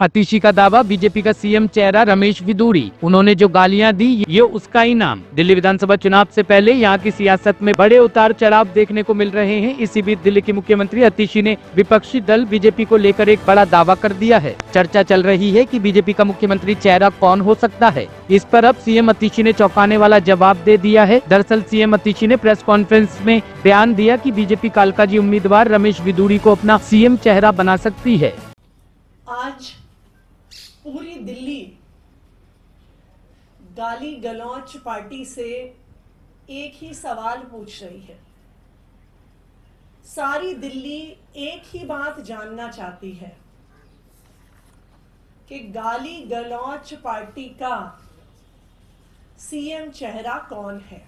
अतिशी का दावा, बीजेपी का सीएम चेहरा रमेश बिधूड़ी, उन्होंने जो गालियां दी ये उसका ही नाम। दिल्ली विधानसभा चुनाव से पहले यहाँ की सियासत में बड़े उतार चढ़ाव देखने को मिल रहे हैं। इसी बीच दिल्ली के मुख्यमंत्री अतिशी ने विपक्षी दल बीजेपी को लेकर एक बड़ा दावा कर दिया है। चर्चा चल रही है कि बीजेपी का मुख्यमंत्री चेहरा कौन हो सकता है। इस पर अब सीएम अतिशी ने चौंकाने वाला जवाब दे दिया है। दरअसल सीएम अतिशी ने प्रेस कॉन्फ्रेंस में बयान दिया कि बीजेपी कालकाजी उम्मीदवार रमेश बिधूड़ी को अपना सीएम चेहरा बना सकती है। आज पूरी दिल्ली गाली गलौच पार्टी से एक ही सवाल पूछ रही है। सारी दिल्ली एक ही बात जानना चाहती है कि गाली गलौच पार्टी का सीएम चेहरा कौन है।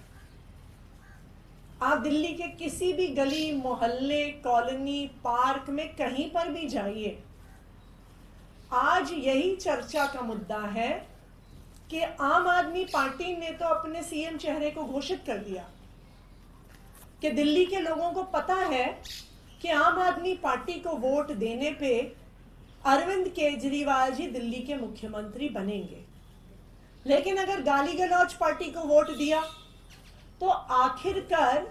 आप दिल्ली के किसी भी गली, मोहल्ले, कॉलोनी, पार्क में कहीं पर भी जाइए, आज यही चर्चा का मुद्दा है कि आम आदमी पार्टी ने तो अपने सीएम चेहरे को घोषित कर दिया कि दिल्ली के लोगों को पता है कि आम आदमी पार्टी को वोट देने पे अरविंद केजरीवाल जी दिल्ली के मुख्यमंत्री बनेंगे। लेकिन अगर गाली गलौच पार्टी को वोट दिया तो आखिरकार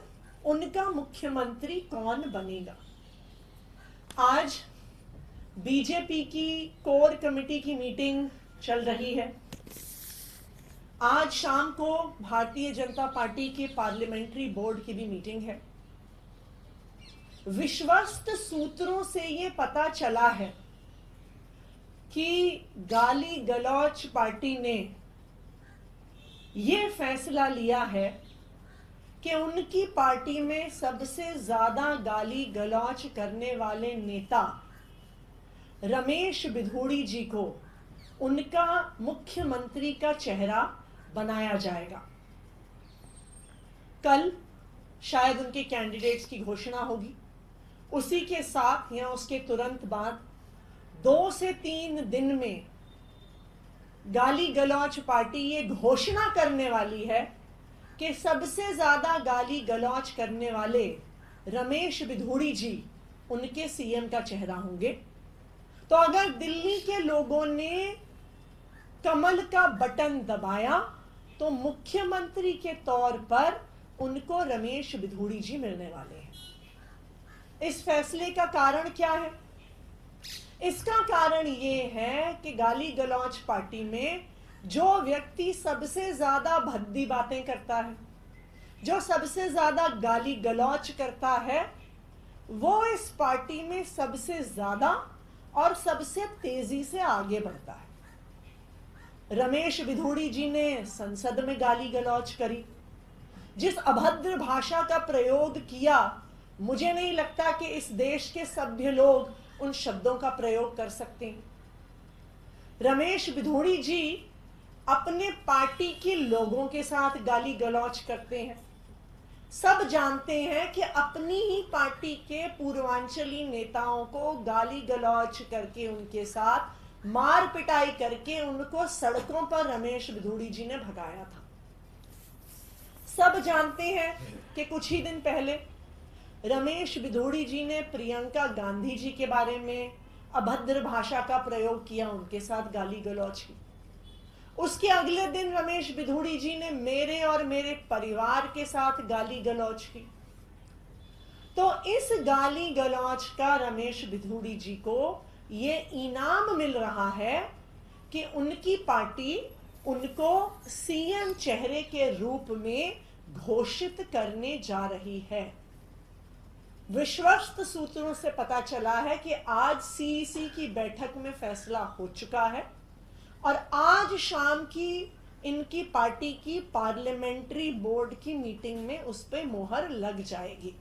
उनका मुख्यमंत्री कौन बनेगा। आज बीजेपी की कोर कमेटी की मीटिंग चल रही है। आज शाम को भारतीय जनता पार्टी के पार्लियामेंट्री बोर्ड की भी मीटिंग है। विश्वस्त सूत्रों से ये पता चला है कि गाली गलौच पार्टी ने ये फैसला लिया है कि उनकी पार्टी में सबसे ज्यादा गाली गलौच करने वाले नेता रमेश बिधूड़ी जी को उनका मुख्यमंत्री का चेहरा बनाया जाएगा। कल शायद उनके कैंडिडेट्स की घोषणा होगी। उसी के साथ या उसके तुरंत बाद 2 से 3 दिन में गाली गलौच पार्टी ये घोषणा करने वाली है कि सबसे ज्यादा गाली गलौच करने वाले रमेश बिधूड़ी जी उनके सीएम का चेहरा होंगे। तो अगर दिल्ली के लोगों ने कमल का बटन दबाया तो मुख्यमंत्री के तौर पर उनको रमेश बिधूड़ी जी मिलने वाले हैं। इस फैसले का कारण क्या है? इसका कारण ये है कि गाली गलौच पार्टी में जो व्यक्ति सबसे ज्यादा भद्दी बातें करता है, जो सबसे ज्यादा गाली गलौच करता है, वो इस पार्टी में सबसे ज्यादा और सबसे तेजी से आगे बढ़ता है। रमेश बिधूड़ी जी ने संसद में गाली गलौच करी, जिस अभद्र भाषा का प्रयोग किया, मुझे नहीं लगता कि इस देश के सभ्य लोग उन शब्दों का प्रयोग कर सकते हैं। रमेश बिधूड़ी जी अपने पार्टी के लोगों के साथ गाली गलौच करते हैं। सब जानते हैं कि अपनी ही पार्टी के पूर्वांचली नेताओं को गाली गलौच करके, उनके साथ मार पिटाई करके उनको सड़कों पर रमेश बिधूड़ी जी ने भगाया था। सब जानते हैं कि कुछ ही दिन पहले रमेश बिधूड़ी जी ने प्रियंका गांधी जी के बारे में अभद्र भाषा का प्रयोग किया, उनके साथ गाली गलौच की। उसके अगले दिन रमेश बिधूड़ी जी ने मेरे और मेरे परिवार के साथ गाली गलौच की। तो इस गाली गलौच का रमेश बिधूड़ी जी को ये इनाम मिल रहा है कि उनकी पार्टी उनको सीएम चेहरे के रूप में घोषित करने जा रही है। विश्वस्त सूत्रों से पता चला है कि आज सीईसी की बैठक में फैसला हो चुका है और आज शाम की इनकी पार्टी की पार्लियामेंट्री बोर्ड की मीटिंग में उस पे मोहर लग जाएगी।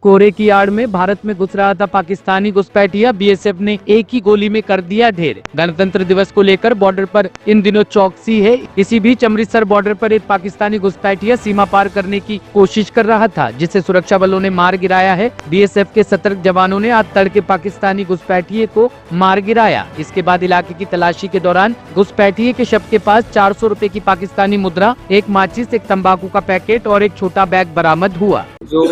कोरे की आड़ में भारत में घुस रहा था पाकिस्तानी घुसपैठिया, बीएसएफ ने एक ही गोली में कर दिया ढेर। गणतंत्र दिवस को लेकर बॉर्डर पर इन दिनों चौकसी है। इसी बीच अमृतसर बॉर्डर पर एक पाकिस्तानी घुसपैठिया सीमा पार करने की कोशिश कर रहा था, जिसे सुरक्षा बलों ने मार गिराया है। बीएसएफ के सतर्क जवानों ने आज तड़के पाकिस्तानी घुसपैठिए को मार गिराया। इसके बाद इलाके की तलाशी के दौरान घुसपैठिए के शव के पास 400 रुपए की पाकिस्तानी मुद्रा, एक माचिस, एक तंबाकू का पैकेट और एक छोटा बैग बरामद हुआ। जो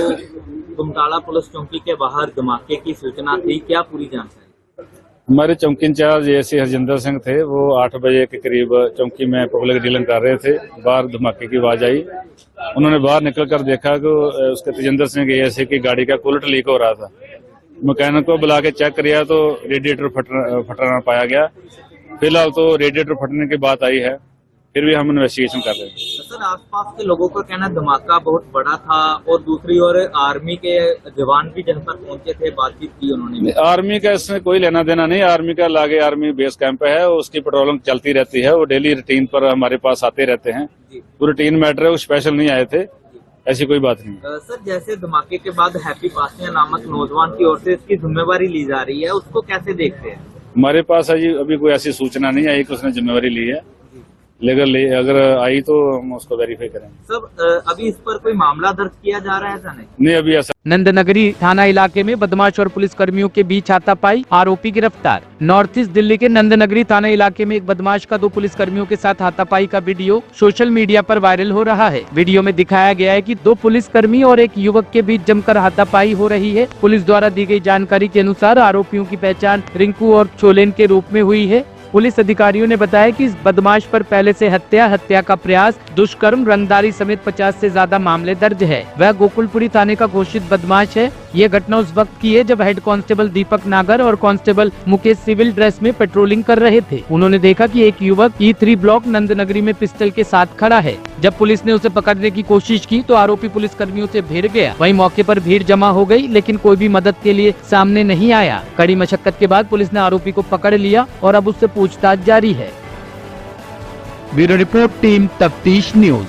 कुमटाला पुलिस चौकी के बाहर धमाके की सूचना थी, क्या पूरी जानकारी? हमारे चौकी इंचार्ज एएसआई हरजिंदर सिंह थे। वो 8 बजे के करीब चौकी में पब्लिक डीलिंग कर रहे थे। बाहर धमाके की आवाज आई। उन्होंने बाहर निकलकर देखा कि उसके तेजिंदर सिंह एएसआई की गाड़ी का कूलेंट लीक हो रहा था। मैकेनिक को बुला के चेक किया तो रेडिएटर फटना पाया गया। फिलहाल तो रेडिएटर फटने की बात आई है, फिर भी हम इन्वेस्टिगेशन कर रहे हैं। सर, आसपास के लोगों का कहना धमाका बहुत बड़ा था और दूसरी ओर आर्मी के जवान भी जहां पर पहुंचे थे, बातचीत की उन्होंने। आर्मी का इसमें कोई लेना देना नहीं। आर्मी का लागे आर्मी बेस कैंप है, उसकी पेट्रोलिंग चलती रहती है। वो डेली रूटीन पर हमारे पास आते रहते हैं। वो रूटीन मैटर है, वो स्पेशल नहीं आए थे, ऐसी कोई बात नहीं। सर, जैसे धमाके के बाद हैप्पी पासिया नामक नौजवान की ओर से इसकी जिम्मेवारी ली जा रही है, उसको कैसे देखते हैं? हमारे पास अभी कोई ऐसी सूचना नहीं आई कि उसने जिम्मेवारी ली है, लेकिन अगर आई तो हम उसको वेरीफाई करेंगे। सब अभी इस पर कोई मामला दर्ज किया जा रहा है ऐसा नहीं अभी ऐसा। नंदनगरी थाना इलाके में बदमाश और पुलिस कर्मियों के बीच हाथापाई, आरोपी गिरफ्तार। नॉर्थ ईस्ट दिल्ली के नंदनगरी थाना इलाके में एक बदमाश का 2 पुलिस कर्मियों के साथ हाथापाई का वीडियो सोशल मीडिया पर वायरल हो रहा है। वीडियो में दिखाया गया है कि 2 पुलिस कर्मी और एक युवक के बीच जमकर हाथापाई हो रही है। पुलिस द्वारा दी गई जानकारी के अनुसार आरोपियों की पहचान रिंकू और चोलेन के रूप में हुई है। पुलिस अधिकारियों ने बताया कि इस बदमाश पर पहले से हत्या का प्रयास, दुष्कर्म, रंगदारी समेत 50 से ज्यादा मामले दर्ज है। वह गोकुलपुरी थाने का घोषित बदमाश है। ये घटना उस वक्त की है जब हेड कांस्टेबल दीपक नागर और कांस्टेबल मुकेश सिविल ड्रेस में पेट्रोलिंग कर रहे थे। उन्होंने देखा कि एक युवक E3 ब्लॉक नंदनगरी में पिस्टल के साथ खड़ा है। जब पुलिस ने उसे पकड़ने की कोशिश की तो आरोपी पुलिस कर्मियों से भिड़ गया। वहीं मौके पर भीड़ जमा हो गई, लेकिन कोई भी मदद के लिए सामने नहीं आया। कड़ी मशक्कत के बाद पुलिस ने आरोपी को पकड़ लिया और अब उससे पूछताछ जारी है। ब्यूरो रिपोर्ट, टीम तफ्तीश न्यूज।